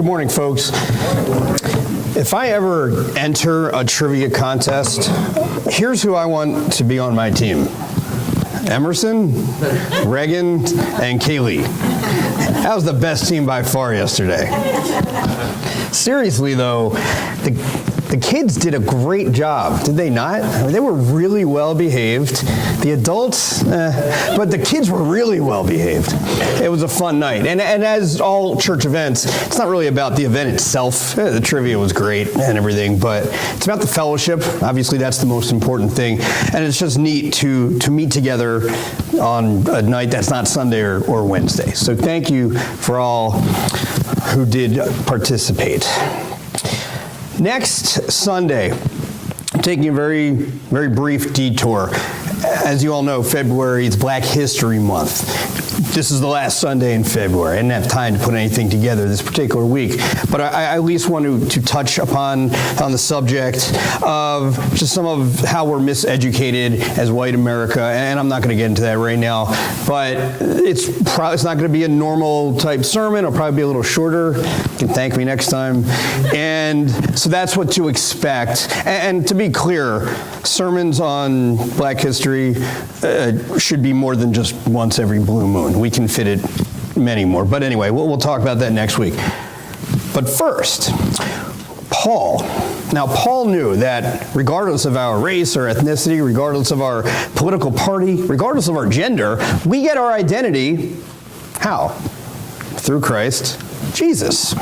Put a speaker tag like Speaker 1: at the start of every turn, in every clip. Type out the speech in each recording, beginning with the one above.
Speaker 1: Good morning, folks. If I ever enter a trivia contest, here's who I want to be on my team. Emerson, Reagan, and Kaylee. That was the best team by far yesterday. Seriously, though, the kids did a great job, did they not? I mean, they were really well behaved. The adults, but the kids were really well behaved. It was a fun night. And as all church events, it's not really about the event itself. The trivia was great and everything, but it's about the fellowship. Obviously, that's the most important thing. And it's just neat to meet together on a night that's not Sunday or Wednesday. So thank you for all who did participate. Next Sunday, I'm taking a very, very brief detour. As you all know, February is Black History Month. This is the last Sunday in February. I didn't have time to put anything together this particular week, but I at least want to touch on the subject of just some of how we're miseducated as white America, and I'm not going to get into that right now, but it's not going to be a normal type sermon. It'll probably be a little shorter. You can thank me next time. And so that's what to expect. And to be clear, sermons on Black history should be more than just once every blue moon. We can fit it many more. But anyway, we'll talk about that next week. But first, Paul. Now, Paul knew that regardless of our race or ethnicity, regardless of our political party, regardless of our gender, we get our identity, how? Through Christ Jesus.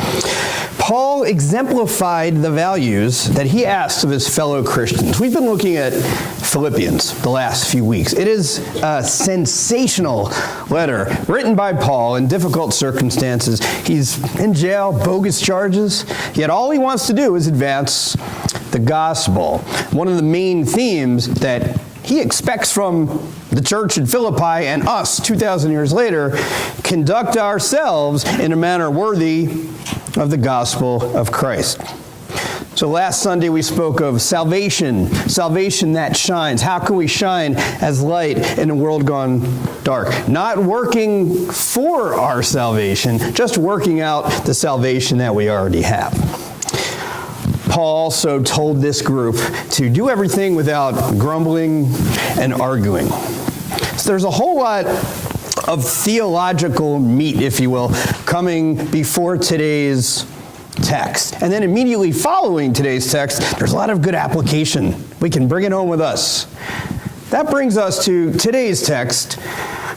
Speaker 1: Paul exemplified the values that he asked of his fellow Christians. We've been looking at Philippians the last few weeks. It is a sensational letter written by Paul in difficult circumstances. He's in jail, bogus charges, yet all he wants to do is advance the gospel. One of the main themes that he expects from the church in Philippi and us 2,000 years later, conduct ourselves in a manner worthy of the gospel of Christ. So last Sunday we spoke of salvation that shines. How can we shine as light in a world gone dark? Not working for our salvation, just working out the salvation that we already have. Paul also told this group to do everything without grumbling and arguing. So there's a whole lot of theological meat, if you will, coming before today's text. And then immediately following today's text, there's a lot of good application. We can bring it home with us. That brings us to today's text.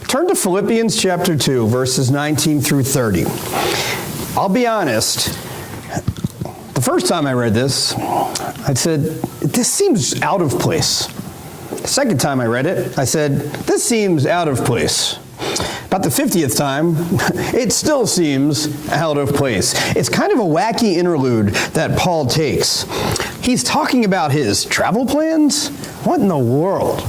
Speaker 1: Turn to Philippians chapter 2, verses 19 through 30. I'll be honest, the first time I read this, I said, this seems out of place. The second time I read it, I said, this seems out of place. About the 50th time, it still seems out of place. It's kind of a wacky interlude that Paul takes. He's talking about his travel plans. What in the world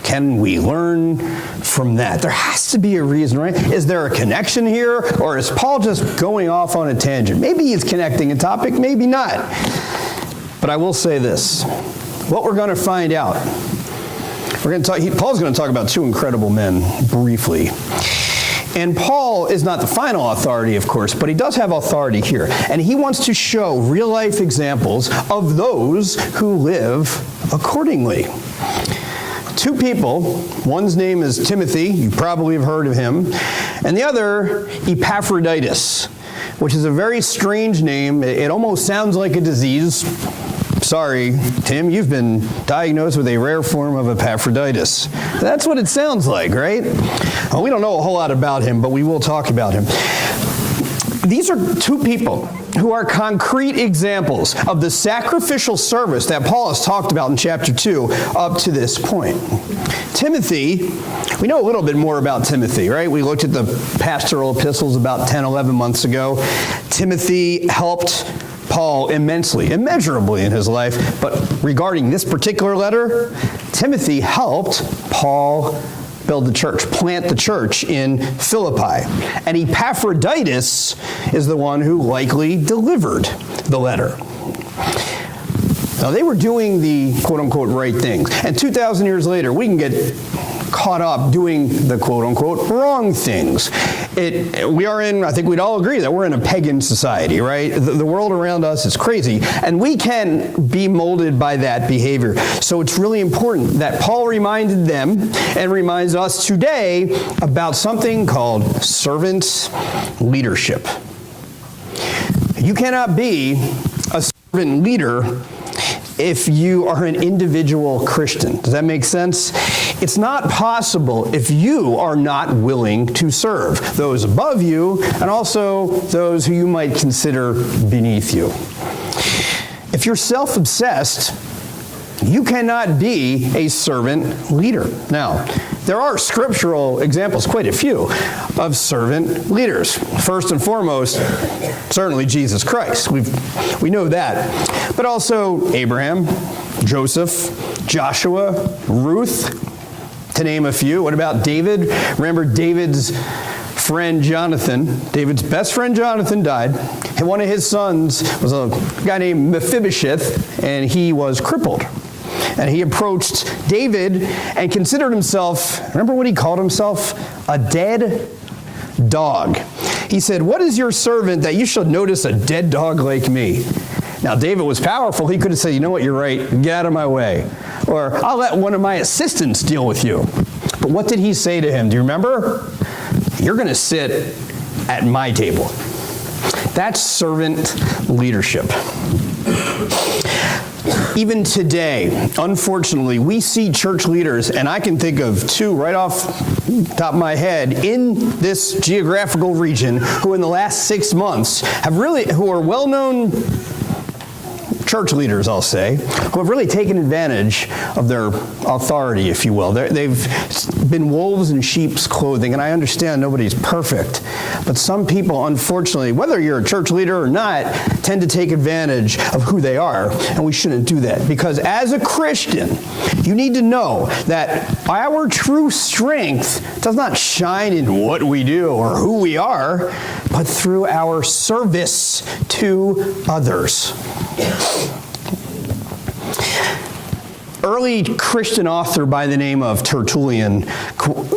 Speaker 1: can we learn from that? There has to be a reason, right? Is there a connection here, or is Paul just going off on a tangent? Maybe he's connecting a topic, maybe not. But I will say this. What we're going to find out, Paul's going to talk about two incredible men briefly. And Paul is not the final authority, of course, but he does have authority here. And he wants to show real-life examples of those who live accordingly. Two people, one's name is Timothy, you probably have heard of him, and the other, Epaphroditus, which is a very strange name. It almost sounds like a disease. Sorry, Tim, you've been diagnosed with a rare form of Epaphroditus. That's what it sounds like, right? Well, we don't know a whole lot about him, but we will talk about him. These are two people who are concrete examples of the sacrificial service that Paul has talked about in chapter 2 up to this point. Timothy, we know a little bit more about Timothy, right? We looked at the pastoral epistles about 10, 11 months ago. Timothy helped Paul immensely, immeasurably in his life, but regarding this particular letter, Timothy helped Paul build the church, plant the church in Philippi. And Epaphroditus is the one who likely delivered the letter. Now, they were doing the quote-unquote right things. And 2,000 years later, we can get caught up doing the quote-unquote wrong things. We are in, I think we'd all agree that we're in a pagan society, right? The world around us is crazy, and we can be molded by that behavior. So it's really important that Paul reminded them and reminds us today about something called servant leadership. You cannot be a servant leader if you are an individual Christian. Does that make sense? It's not possible if you are not willing to serve those above you and also those who you might consider beneath you. If you're self-obsessed, you cannot be a servant leader. Now, there are scriptural examples, quite a few, of servant leaders. First and foremost, certainly Jesus Christ. We know that. But also Abraham, Joseph, Joshua, Ruth, to name a few. What about David? Remember David's friend Jonathan. David's best friend Jonathan died. And one of his sons was a guy named Mephibosheth, and he was crippled. And he approached David and considered himself, remember what he called himself? A dead dog. He said, "What is your servant that you should notice a dead dog like me?" Now, David was powerful. He could have said, "You know what, you're right. Get out of my way." Or, "I'll let one of my assistants deal with you." But what did he say to him? Do you remember? "You're going to sit at my table." That's servant leadership. Even today, unfortunately, we see church leaders, and I can think of two right off the top of my head in this geographical region who in the last 6 months who are well-known church leaders, I'll say, who have really taken advantage of their authority, if you will. They've been wolves in sheep's clothing, and I understand nobody's perfect. But some people, unfortunately, whether you're a church leader or not, tend to take advantage of who they are, and we shouldn't do that. Because as a Christian, you need to know that our true strength does not shine in what we do or who we are, but through our service to others. Early Christian author by the name of Tertullian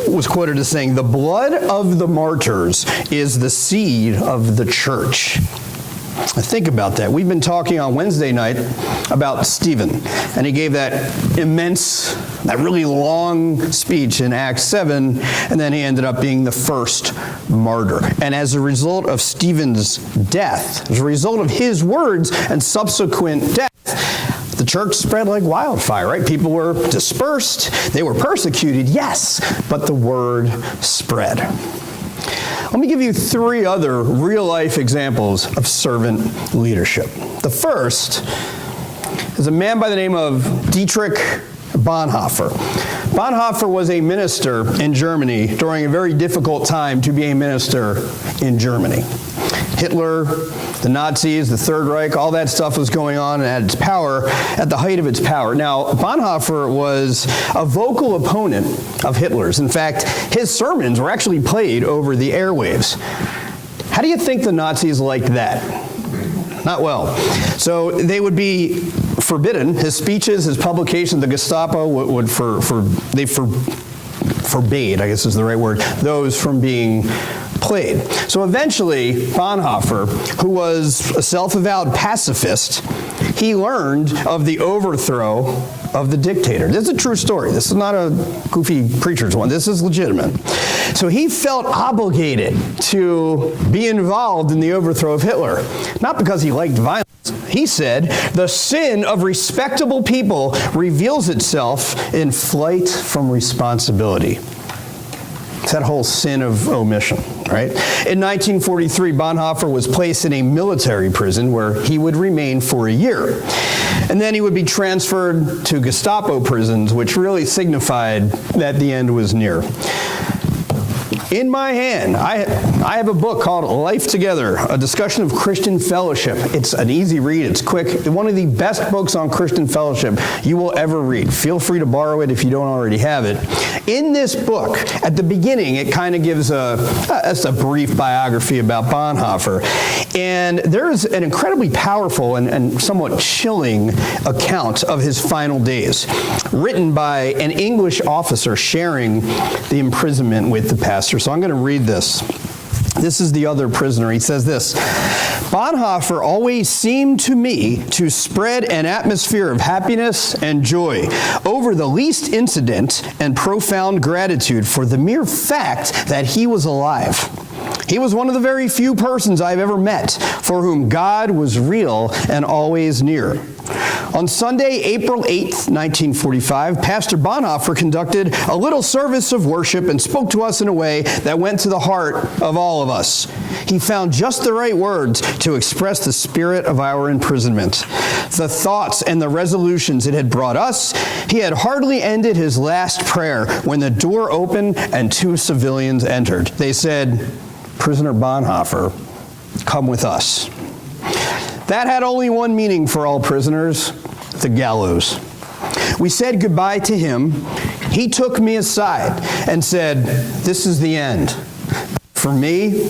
Speaker 1: was quoted as saying, "The blood of the martyrs is the seed of the church." Think about that. We've been talking on Wednesday night about Stephen, and he gave that really long speech in Acts 7, and then he ended up being the first martyr. And as a result of Stephen's death, as a result of his words and subsequent death, the church spread like wildfire, right? People were dispersed, they were persecuted, yes, but the word spread. Let me give you 3 other real-life examples of servant leadership. The first is a man by the name of Dietrich Bonhoeffer. Bonhoeffer was a minister in Germany during a very difficult time to be a minister in Germany. Hitler, the Nazis, the Third Reich, all that stuff was going on at the height of its power. Now, Bonhoeffer was a vocal opponent of Hitler's. In fact, his sermons were actually played over the airwaves. How do you think the Nazis liked that? Not well. So they would be forbidden. His speeches, his publications, the Gestapo forbade, I guess is the right word, those from being played. So eventually, Bonhoeffer, who was a self-avowed pacifist, he learned of the overthrow of the dictator. This is a true story. This is not a goofy preacher's one. This is legitimate. So he felt obligated to be involved in the overthrow of Hitler, not because he liked violence. He said, "The sin of respectable people reveals itself in flight from responsibility." It's that whole sin of omission, right? In 1943, Bonhoeffer was placed in a military prison where he would remain for a year. And then he would be transferred to Gestapo prisons, which really signified that the end was near. In my hand, I have a book called Life Together, a discussion of Christian fellowship. It's an easy read, it's quick, one of the best books on Christian fellowship you will ever read. Feel free to borrow it if you don't already have it. In this book, at the beginning, it kind of gives a brief biography about Bonhoeffer. And there's an incredibly powerful and somewhat chilling account of his final days, written by an English officer sharing the imprisonment with the pastor. So I'm going to read this. This is the other prisoner. He says this, Bonhoeffer always seemed to me to spread an atmosphere of happiness and joy over the least incident and profound gratitude for the mere fact that he was alive. He was one of the very few persons I've ever met for whom God was real and always near. On Sunday, April 8th, 1945, Pastor Bonhoeffer conducted a little service of worship and spoke to us in a way that went to the heart of all of us. He found just the right words to express the spirit of our imprisonment, the thoughts and the resolutions it had brought us. He had hardly ended his last prayer when the door opened and two civilians entered. They said, "Prisoner Bonhoeffer, come with us." That had only one meaning for all prisoners, the gallows. We said goodbye to him. He took me aside and said, "This is the end. For me,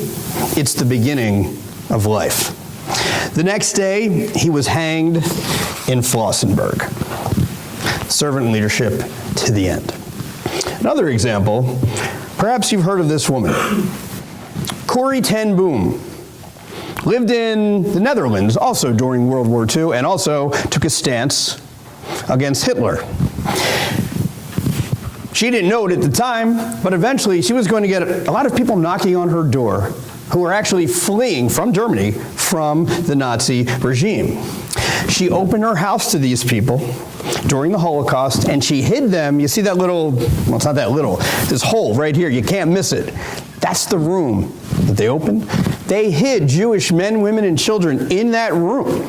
Speaker 1: it's the beginning of life." The next day, he was hanged in Flossenburg. Servant leadership to the end. Another example, perhaps you've heard of this woman. Corrie ten Boom lived in the Netherlands also during World War II and also took a stance against Hitler. She didn't know it at the time, but eventually she was going to get a lot of people knocking on her door who were actually fleeing from Germany from the Nazi regime. She opened her house to these people during the Holocaust, and she hid them. You see that little, well, it's not that little, this hole right here, you can't miss it. That's the room that they opened. They hid Jewish men, women, and children in that room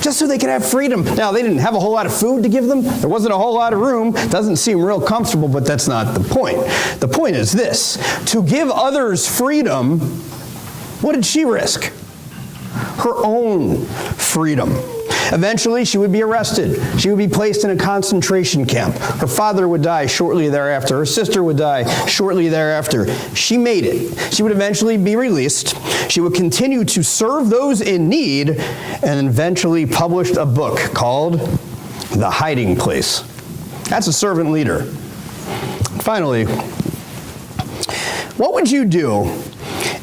Speaker 1: just so they could have freedom. Now, they didn't have a whole lot of food to give them. There wasn't a whole lot of room. Doesn't seem real comfortable, but that's not the point. The point is this: to give others freedom, what did she risk? Her own freedom. Eventually, she would be arrested. She would be placed in a concentration camp. Her father would die shortly thereafter. Her sister would die shortly thereafter. She made it. She would eventually be released. She would continue to serve those in need and eventually published a book called The Hiding Place. That's a servant leader. Finally, what would you do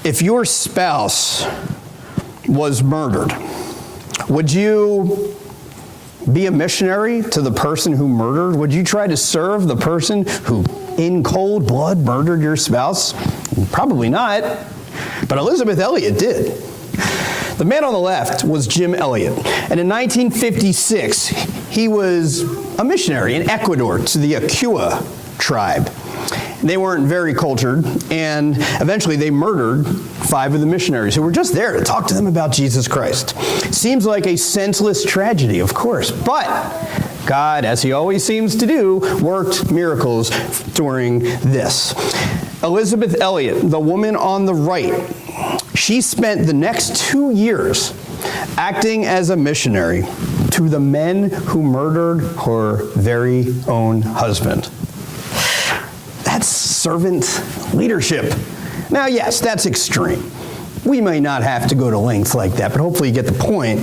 Speaker 1: if your spouse was murdered? Would you be a missionary to the person who murdered? Would you try to serve the person who, in cold blood, murdered your spouse? Probably not. But Elisabeth Elliot did. The man on the left was Jim Elliot. And in 1956, he was a missionary in Ecuador to the Aquia tribe. They weren't very cultured, and eventually they murdered 5 of the missionaries who were just there to talk to them about Jesus Christ. Seems like a senseless tragedy, of course, but God, as he always seems to do, worked miracles during this. Elisabeth Elliot, the woman on the right, she spent the next 2 years acting as a missionary to the men who murdered her very own husband. That's servant leadership. Now, yes, that's extreme. We may not have to go to lengths like that, but hopefully you get the point.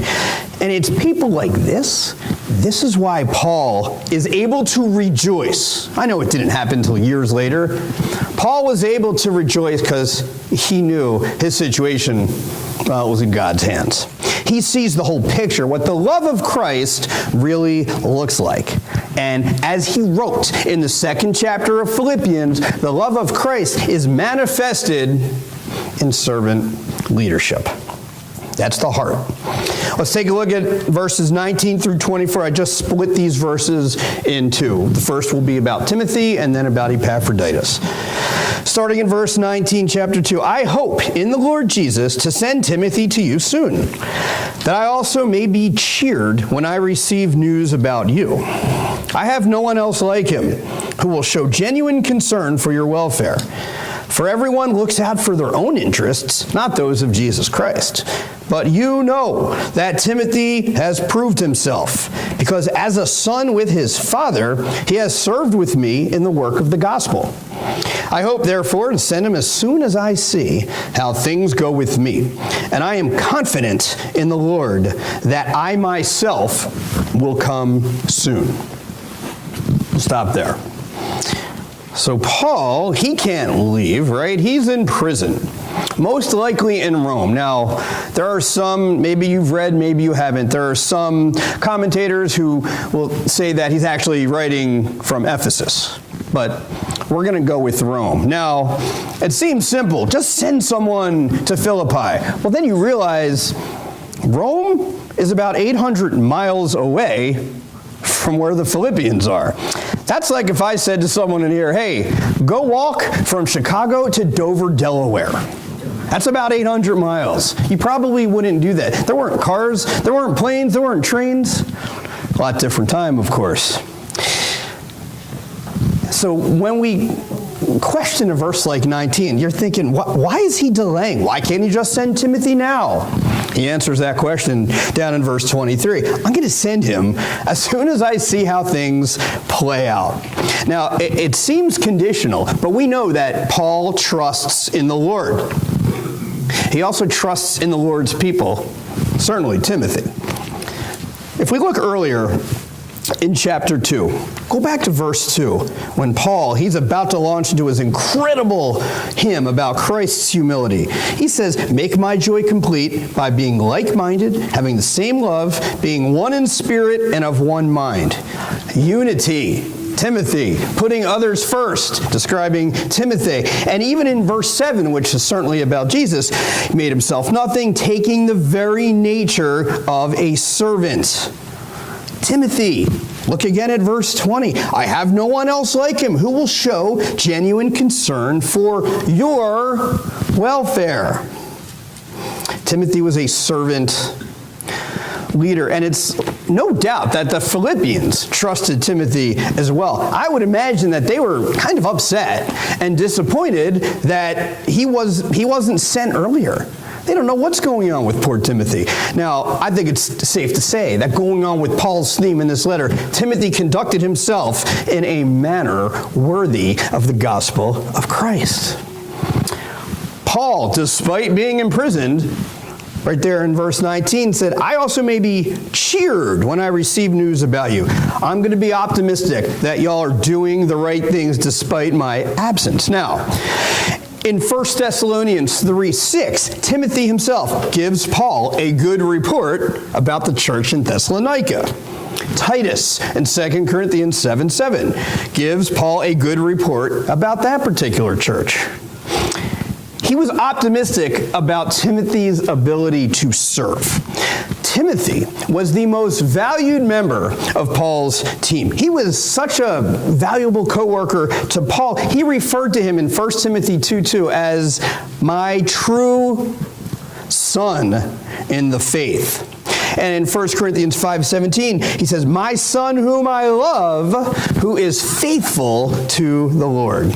Speaker 1: And it's people like this. This is why Paul is able to rejoice. I know it didn't happen until years later. Paul was able to rejoice because he knew his situation was in God's hands. He sees the whole picture, what the love of Christ really looks like. And as he wrote in the 2nd chapter of Philippians, the love of Christ is manifested in servant leadership. That's the heart. Let's take a look at verses 19 through 24. I just split these verses in 2. The first will be about Timothy and then about Epaphroditus. Starting in verse 19, chapter 2, I hope in the Lord Jesus to send Timothy to you soon, that I also may be cheered when I receive news about you. I have no one else like him who will show genuine concern for your welfare. For everyone looks out for their own interests, not those of Jesus Christ. But you know that Timothy has proved himself, because as a son with his father, he has served with me in the work of the gospel. I hope, therefore, to send him as soon as I see how things go with me. And I am confident in the Lord that I myself will come soon. We'll stop there. So Paul, he can't leave, right? He's in prison, most likely in Rome. Now, there are some, maybe you've read, maybe you haven't, there are some commentators who will say that he's actually writing from Ephesus, but we're going to go with Rome. Now, it seems simple. Just send someone to Philippi. Well, then you realize Rome is about 800 miles away from where the Philippians are. That's like if I said to someone in here, hey, go walk from Chicago to Dover, Delaware. That's about 800 miles. You probably wouldn't do that. There weren't cars, there weren't planes, there weren't trains. A lot different time, of course. So when we question a verse like 19, you're thinking, why is he delaying? Why can't he just send Timothy now? He answers that question down in verse 23. I'm going to send him as soon as I see how things play out. Now, it seems conditional, but we know that Paul trusts in the Lord. He also trusts in the Lord's people, certainly Timothy. If we look earlier in chapter 2, go back to verse 2, when Paul, he's about to launch into his incredible hymn about Christ's humility. He says, make my joy complete by being like-minded, having the same love, being one in spirit and of one mind. Unity. Timothy, putting others first, describing Timothy. And even in verse 7, which is certainly about Jesus, he made himself nothing, taking the very nature of a servant. Timothy, look again at verse 20. I have no one else like him who will show genuine concern for your welfare. Timothy was a servant leader, and it's no doubt that the Philippians trusted Timothy as well. I would imagine that they were kind of upset and disappointed that he wasn't sent earlier. They don't know what's going on with poor Timothy. Now, I think it's safe to say that going on with Paul's theme in this letter, Timothy conducted himself in a manner worthy of the gospel of Christ. Paul, despite being imprisoned, right there in verse 19, said, I also may be cheered when I receive news about you. I'm going to be optimistic that y'all are doing the right things despite my absence. Now, in 1 Thessalonians 3:6, Timothy himself gives Paul a good report about the church in Thessalonica. Titus in 2 Corinthians 7:7 gives Paul a good report about that particular church. He was optimistic about Timothy's ability to serve. Timothy was the most valued member of Paul's team. He was such a valuable co-worker to Paul. He referred to him in 1 Timothy 2:2 as my true son in the faith. And in 1 Corinthians 5:17, he says, my son whom I love, who is faithful to the Lord.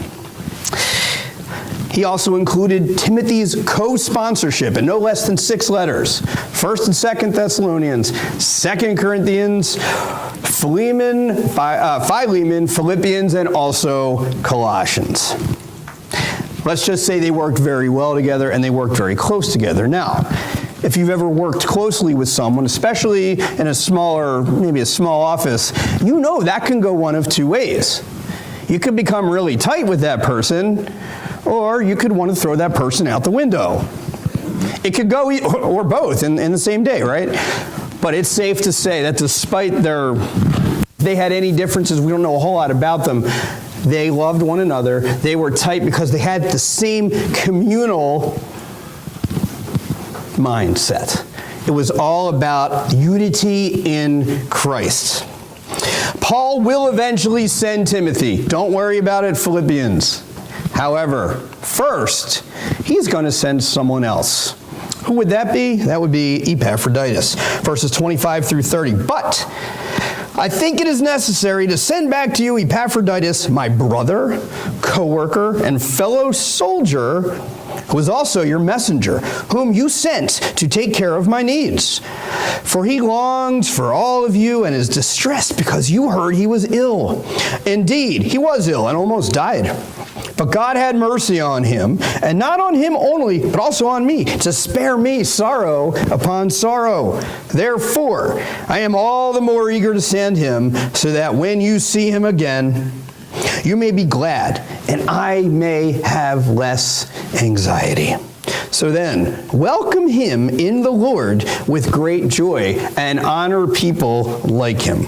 Speaker 1: He also included Timothy's co-sponsorship in no less than 6 letters. 1st and 2nd Thessalonians, 2nd Corinthians, Philemon, Philippians, and also Colossians. Let's just say they worked very well together and they worked very close together. Now, if you've ever worked closely with someone, especially in a smaller, maybe a small office, you know that can go one of 2 ways. You could become really tight with that person, or you could want to throw that person out the window. It could go, or both, in the same day, right? But it's safe to say that despite they had any differences, we don't know a whole lot about them, they loved one another. They were tight because they had the same communal mindset. It was all about unity in Christ. Paul will eventually send Timothy. Don't worry about it, Philippians. However, first, he's going to send someone else. Who would that be? That would be Epaphroditus, verses 25 through 30. But I think it is necessary to send back to you Epaphroditus, my brother, co-worker, and fellow soldier, who is also your messenger, whom you sent to take care of my needs. For he longs for all of you and is distressed because you heard he was ill. Indeed, he was ill and almost died. But God had mercy on him, and not on him only, but also on me, to spare me sorrow upon sorrow. Therefore, I am all the more eager to send him, so that when you see him again, You may be glad, and I may have less anxiety. So then, welcome him in the Lord with great joy and honor people like him,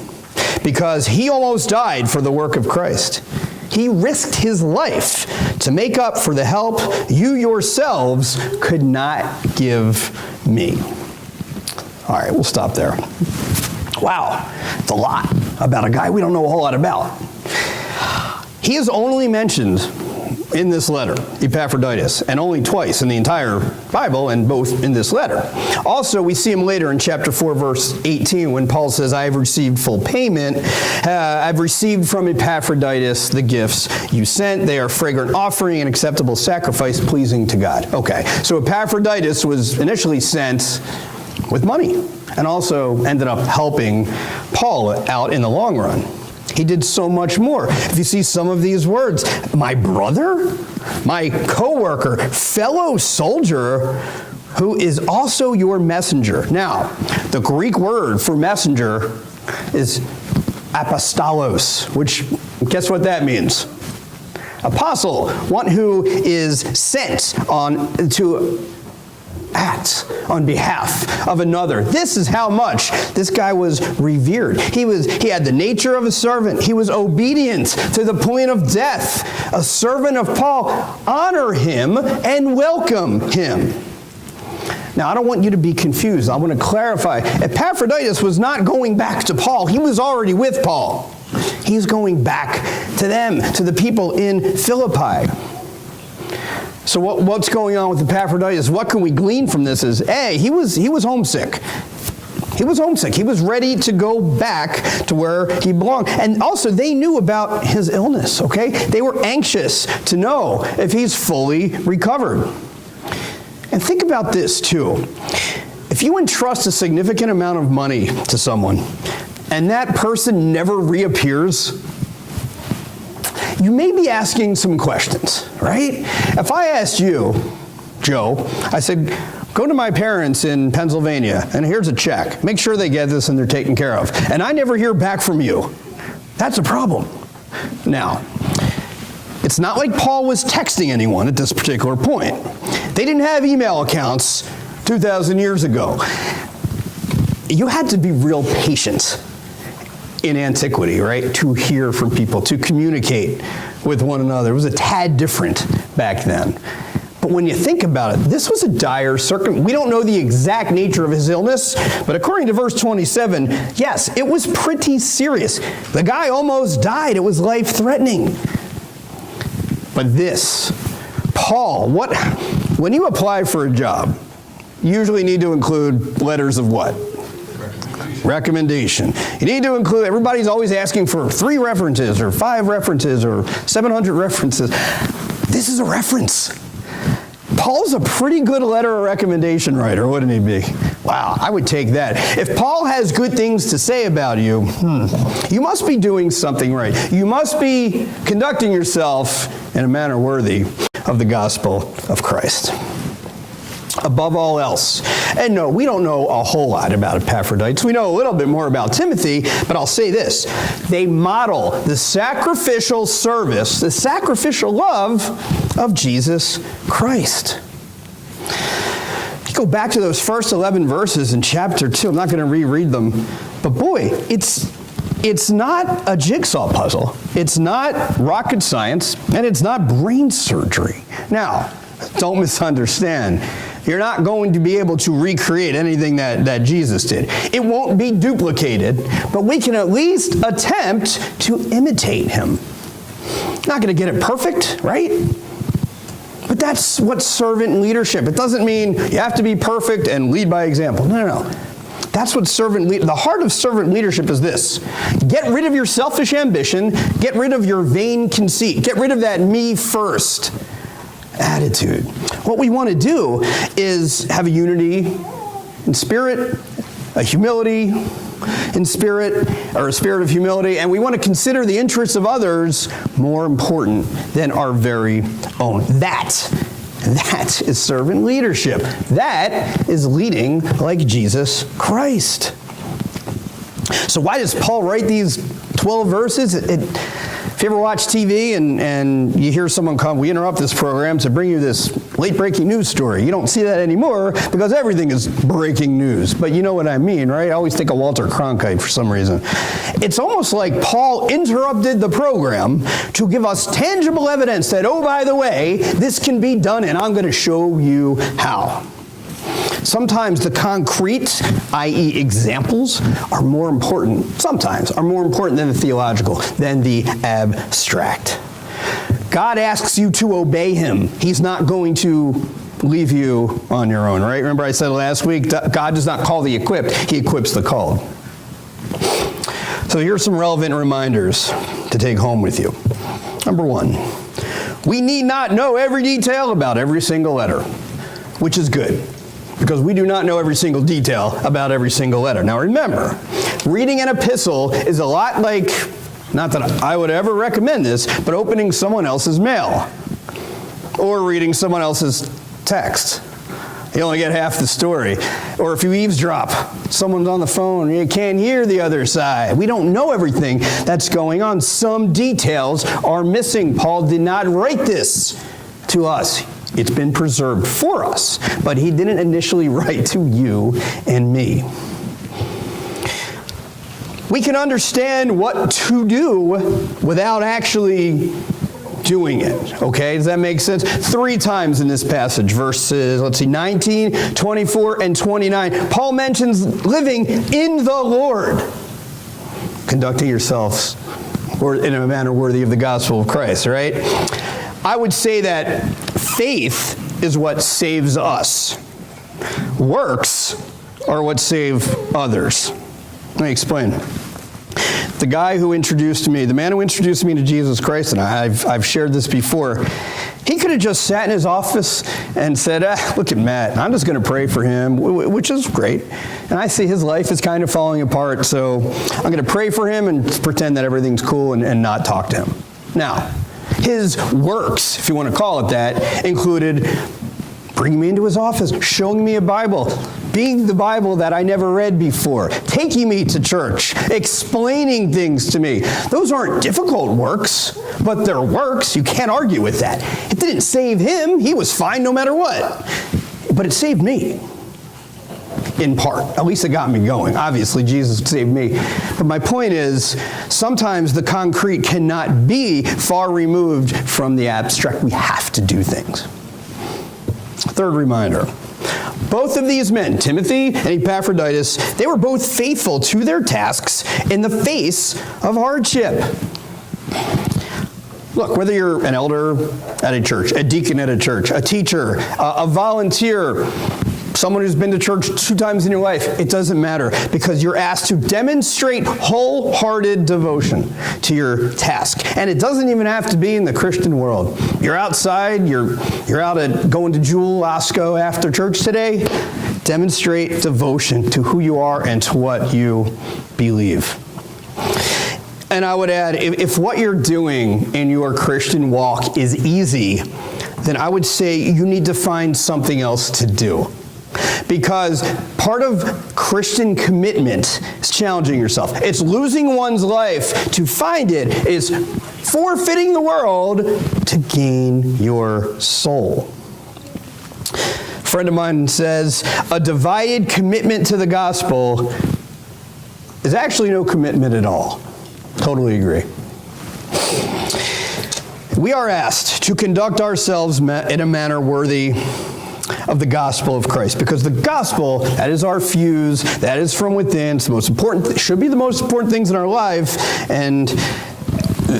Speaker 1: because he almost died for the work of Christ. He risked his life to make up for the help you yourselves could not give me. All right, we'll stop there. Wow, it's a lot about a guy we don't know a whole lot about. He is only mentioned in this letter, Epaphroditus, and only twice in the entire Bible, and both in this letter. Also, we see him later in chapter 4, verse 18, when Paul says, I have received full payment. I've received from Epaphroditus the gifts you sent. They are fragrant offering and acceptable sacrifice pleasing to God. Okay, so Epaphroditus was initially sent with money and also ended up helping Paul out in the long run. He did so much more. If you see some of these words, my brother, my co-worker, fellow soldier, who is also your messenger. Now, the Greek word for messenger is apostolos, which, guess what that means? Apostle, one who is sent on behalf of another. This is how much this guy was revered. He had the nature of a servant. He was obedient to the point of death. A servant of Paul. Honor him and welcome him. Now, I don't want you to be confused. I want to clarify. Epaphroditus was not going back to Paul. He was already with Paul. He's going back to them, to the people in Philippi. So what's going on with Epaphroditus? What can we glean from this is, A, he was homesick. He was homesick. He was ready to go back to where he belonged. And also, they knew about his illness, okay? They were anxious to know if he's fully recovered. And think about this, too. If you entrust a significant amount of money to someone, and that person never reappears, you may be asking some questions, right? If I asked you, Joe, I said, go to my parents in Pennsylvania, and here's a check. Make sure they get this and they're taken care of. And I never hear back from you. That's a problem. Now, it's not like Paul was texting anyone at this particular point. They didn't have email accounts 2,000 years ago. You had to be real patient in antiquity, right? To hear from people, to communicate with one another. It was a tad different back then. But when you think about it, this was a dire circumstance. We don't know the exact nature of his illness, but according to verse 27, yes, it was pretty serious. The guy almost died. It was life-threatening. But this, Paul, when you apply for a job, you usually need to include letters of what? Recommendation. You need to include, everybody's always asking for 3 references or 5 references or 700 references. This is a reference. Paul's a pretty good letter of recommendation writer, wouldn't he be? Wow, I would take that. If Paul has good things to say about you, you must be doing something right. You must be conducting yourself in a manner worthy of the gospel of Christ. Above all else. And no, we don't know a whole lot about Epaphroditus. We know a little bit more about Timothy, but I'll say this. They model the sacrificial service, the sacrificial love of Jesus Christ. You go back to those first 11 verses in chapter 2. I'm not going to reread them, but boy, it's not a jigsaw puzzle. It's not rocket science, and it's not brain surgery. Now, don't misunderstand. You're not going to be able to recreate anything that Jesus did. It won't be duplicated, but we can at least attempt to imitate him. Not going to get it perfect, right? But that's what servant leadership. It doesn't mean you have to be perfect and lead by example. No. That's what the heart of servant leadership is this. Get rid of your selfish ambition. Get rid of your vain conceit. Get rid of that me first attitude. What we want to do is have a unity in spirit, a humility in spirit, or a spirit of humility, and we want to consider the interests of others more important than our very own. That is servant leadership. That is leading like Jesus Christ. So why does Paul write these 12 verses? It If you ever watch TV and you hear someone come, we interrupt this program to bring you this late breaking news story. You don't see that anymore because everything is breaking news. But you know what I mean, right? I always think of Walter Cronkite for some reason. It's almost like Paul interrupted the program to give us tangible evidence that, oh, by the way, this can be done and I'm going to show you how. Sometimes the concrete, i.e. examples, are more important, sometimes, are more important than the theological, than the abstract. God asks you to obey him. He's not going to leave you on your own, right? Remember I said last week, God does not call the equipped, he equips the called. So here's some relevant reminders to take home with you. Number one, we need not know every detail about every single letter, which is good, because we do not know every single detail about every single letter. Now remember, reading an epistle is a lot like, not that I would ever recommend this, but opening someone else's mail or reading someone else's text. You only get half the story. Or if you eavesdrop, someone's on the phone, you can't hear the other side. We don't know everything that's going on. Some details are missing. Paul did not write this to us. It's been preserved for us, but he didn't initially write to you and me. We can understand what to do without actually doing it, okay? Does that make sense? 3 times in this passage, verses, 19, 24, and 29, Paul mentions living in the Lord, conducting yourselves in a manner worthy of the gospel of Christ, right? I would say that faith is what saves us. Works are what save others. Let me explain. The man who introduced me to Jesus Christ, and I've shared this before, he could have just sat in his office and said, look at Matt, I'm just going to pray for him, which is great. And I see his life is kind of falling apart, so I'm going to pray for him and pretend that everything's cool and not talk to him. Now, his works, if you want to call it that, included bringing me into his office, showing me a Bible, being the Bible that I never read before, taking me to church, explaining things to me. Those aren't difficult works, but they're works. You can't argue with that. It didn't save him. He was fine no matter what. But it saved me. In part. At least it got me going. Obviously, Jesus saved me. But my point is, sometimes the concrete cannot be far removed from the abstract. We have to do things. Third reminder. Both of these men, Timothy and Epaphroditus, they were both faithful to their tasks in the face of hardship. Look, whether you're an elder at a church, a deacon at a church, a teacher, a volunteer, someone who's been to church 2 times in your life, it doesn't matter, because you're asked to demonstrate wholehearted devotion to your task. And it doesn't even have to be in the Christian world. You're outside, you're out at going to Jewel, Osco after church today, demonstrate devotion to who you are and to what you believe. And I would add, if what you're doing in your Christian walk is easy, then I would say you need to find something else to do. Because part of Christian commitment is challenging yourself. It's losing one's life to find it. It's forfeiting the world to gain your soul. A friend of mine says, a divided commitment to the gospel is actually no commitment at all. Totally agree. We are asked to conduct ourselves in a manner worthy of the gospel of Christ, because the gospel, that is our fuse, that is from within. It's the most important, should be the most important things in our life, and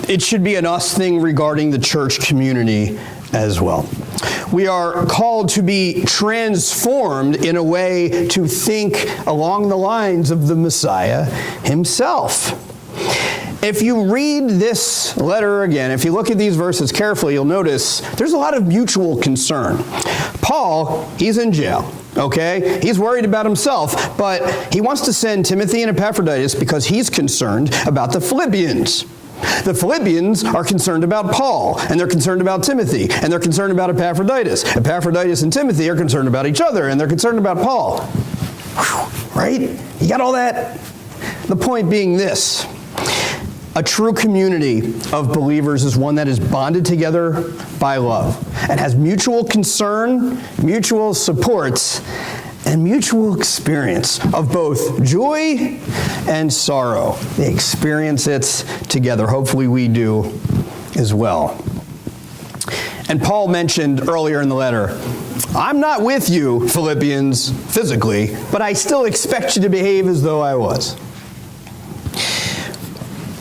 Speaker 1: it should be an us thing regarding the church community as well. We are called to be transformed in a way to think along the lines of the Messiah himself. If you read this letter again, if you look at these verses carefully, you'll notice there's a lot of mutual concern. Paul, he's in jail, okay? He's worried about himself, but he wants to send Timothy and Epaphroditus because he's concerned about the Philippians. The Philippians are concerned about Paul, and they're concerned about Timothy, and they're concerned about Epaphroditus. Epaphroditus and Timothy are concerned about each other, and they're concerned about Paul. Whew, right? You got all that? The point being this. A true community of believers is one that is bonded together by love and has mutual concern, mutual support, and mutual experience of both joy and sorrow. They experience it together. Hopefully we do as well. And Paul mentioned earlier in the letter, I'm not with you, Philippians, physically, but I still expect you to behave as though I was.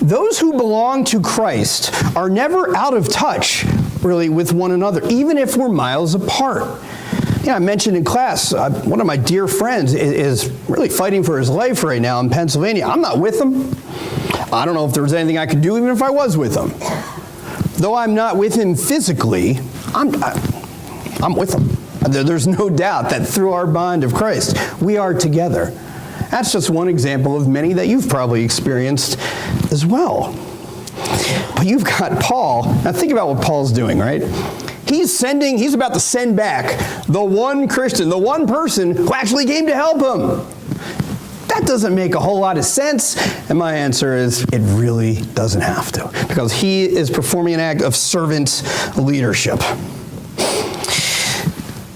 Speaker 1: Those who belong to Christ are never out of touch, really, with one another, even if we're miles apart. I mentioned in class, one of my dear friends is really fighting for his life right now in Pennsylvania. I'm not with him. I don't know if there was anything I could do even if I was with him. Though I'm not with him physically, I'm with him. There's no doubt that through our bond of Christ, we are together. That's just one example of many that you've probably experienced as well. But you've got Paul. Now think about what Paul's doing, right? He's about to send back the one Christian, the one person who actually came to help him. That doesn't make a whole lot of sense. And my answer is, it really doesn't have to, because he is performing an act of servant leadership.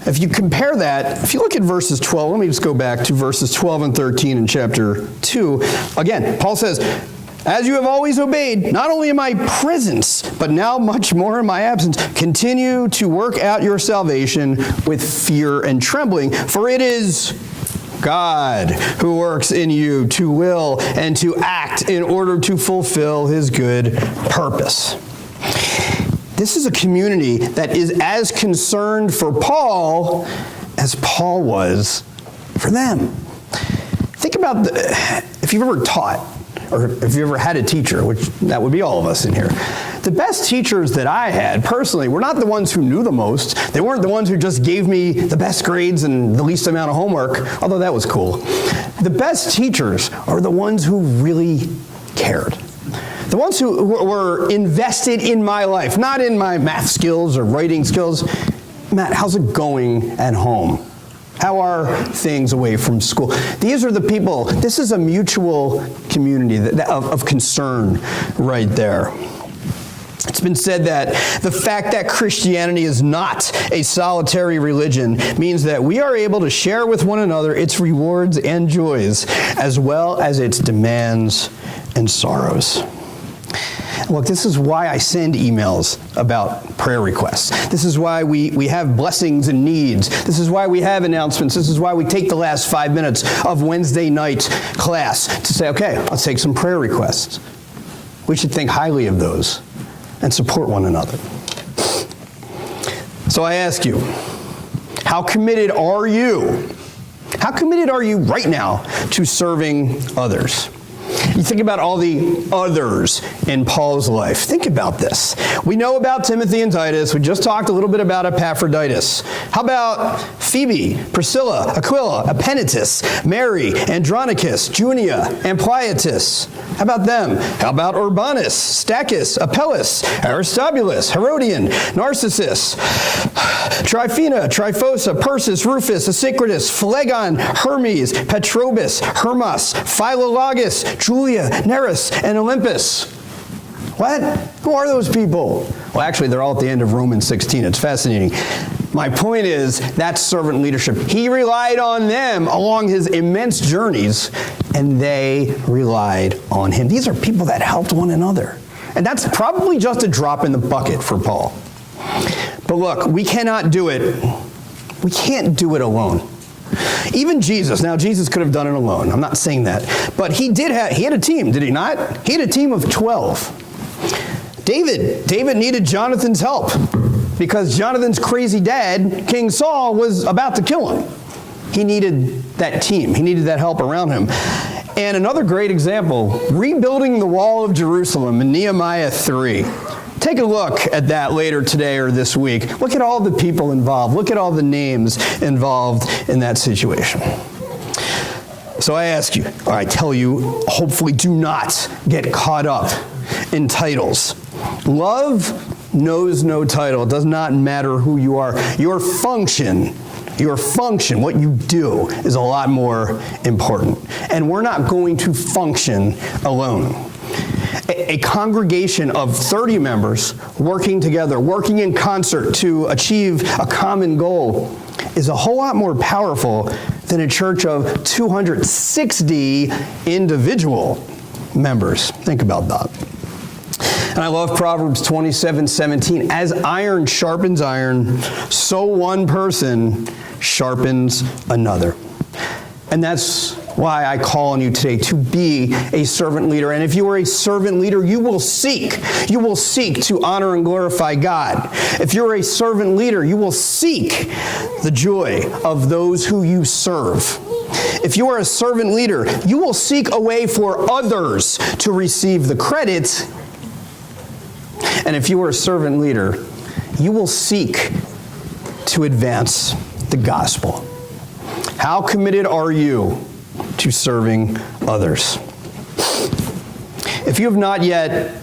Speaker 1: If you compare that, if you look at verses 12, let me just go back to verses 12 and 13 in chapter 2. Again, Paul says, as you have always obeyed, not only in my presence, but now much more in my absence, continue to work out your salvation with fear and trembling, for it is God who works in you to will and to act in order to fulfill his good purpose. This is a community that is as concerned for Paul as Paul was for them. Think about if you've ever taught, or if you ever had a teacher, which that would be all of us in here. The best teachers that I had, personally, were not the ones who knew the most. They weren't the ones who just gave me the best grades and the least amount of homework, although that was cool. The best teachers are the ones who really cared. The ones who were invested in my life, not in my math skills or writing skills. Matt, how's it going at home? How are things away from school? These are the people. This is a mutual community of concern right there. It's been said that the fact that Christianity is not a solitary religion means that we are able to share with one another its rewards and joys, as well as its demands and sorrows. Look, this is why I send emails about prayer requests. This is why we have blessings and needs. This is why we have announcements. This is why we take the last 5 minutes of Wednesday night class to say, okay, let's take some prayer requests. We should think highly of those and support one another. So I ask you, how committed are you? How committed are you right now to serving others? You think about all the others in Paul's life. Think about this. We know about Timothy and Titus. We just talked a little bit about Epaphroditus. How about Phoebe, Priscilla, Aquila, Epaenetus, Mary, Andronicus, Junia, Ampliatus? How about them? How about Urbanus, Stachys, Apelles, Aristobulus, Herodian, Narcissus, Tryphena, Tryphosa, Persis, Rufus, Asyncritus, Phlegon, Hermes, Petrobus, Hermas, Philologus, Julia, Nereus, and Olympus. What? Who are those people? Well, actually, they're all at the end of Romans 16. It's fascinating. My point is, that's servant leadership. He relied on them along his immense journeys, and they relied on him. These are people that helped one another. And that's probably just a drop in the bucket for Paul. But look, we cannot do it. We can't do it alone. Even Jesus, now Jesus could have done it alone. I'm not saying that. But he had a team, did he not? He had a team of 12. David needed Jonathan's help because Jonathan's crazy dad, King Saul, was about to kill him. He needed that team. He needed that help around him. And another great example, rebuilding the wall of Jerusalem in Nehemiah 3. Take a look at that later today or this week. Look at all the people involved. Look at all the names involved in that situation. So I ask you, or I tell you, hopefully do not get caught up in titles. Love knows no title. It does not matter who you are. Your function, what you do, is a lot more important. And we're not going to function alone. A congregation of 30 members working together, working in concert to achieve a common goal is a whole lot more powerful than a church of 260 individual members. Think about that. And I love Proverbs 27:17. As iron sharpens iron, so one person sharpens another. And that's why I call on you today to be a servant leader. And if you are a servant leader, you will seek to honor and glorify God. If you're a servant leader, you will seek the joy of those who you serve. If you are a servant leader, you will seek a way for others to receive the credit. And if you are a servant leader, you will seek to advance the gospel. How committed are you to serving others? If you have not yet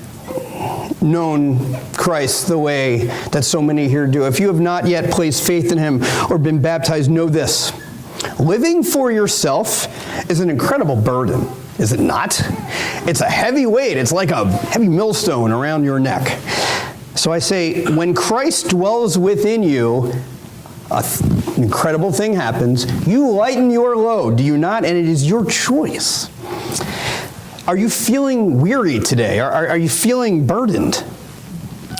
Speaker 1: known Christ the way that so many here do, if you have not yet placed faith in Him or been baptized, know this. Living for yourself is an incredible burden, is it not? It's a heavy weight. It's like a heavy millstone around your neck. So I say, when Christ dwells within you, an incredible thing happens. You lighten your load, do you not? And it is your choice. Are you feeling weary today? Are you feeling burdened?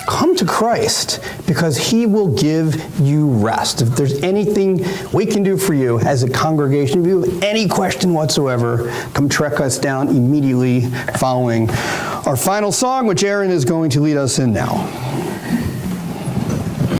Speaker 1: Come to Christ, because He will give you rest. If there's anything we can do for you as a congregation, if you have any question whatsoever, come track us down immediately following our final song, which Aaron is going to lead us in now.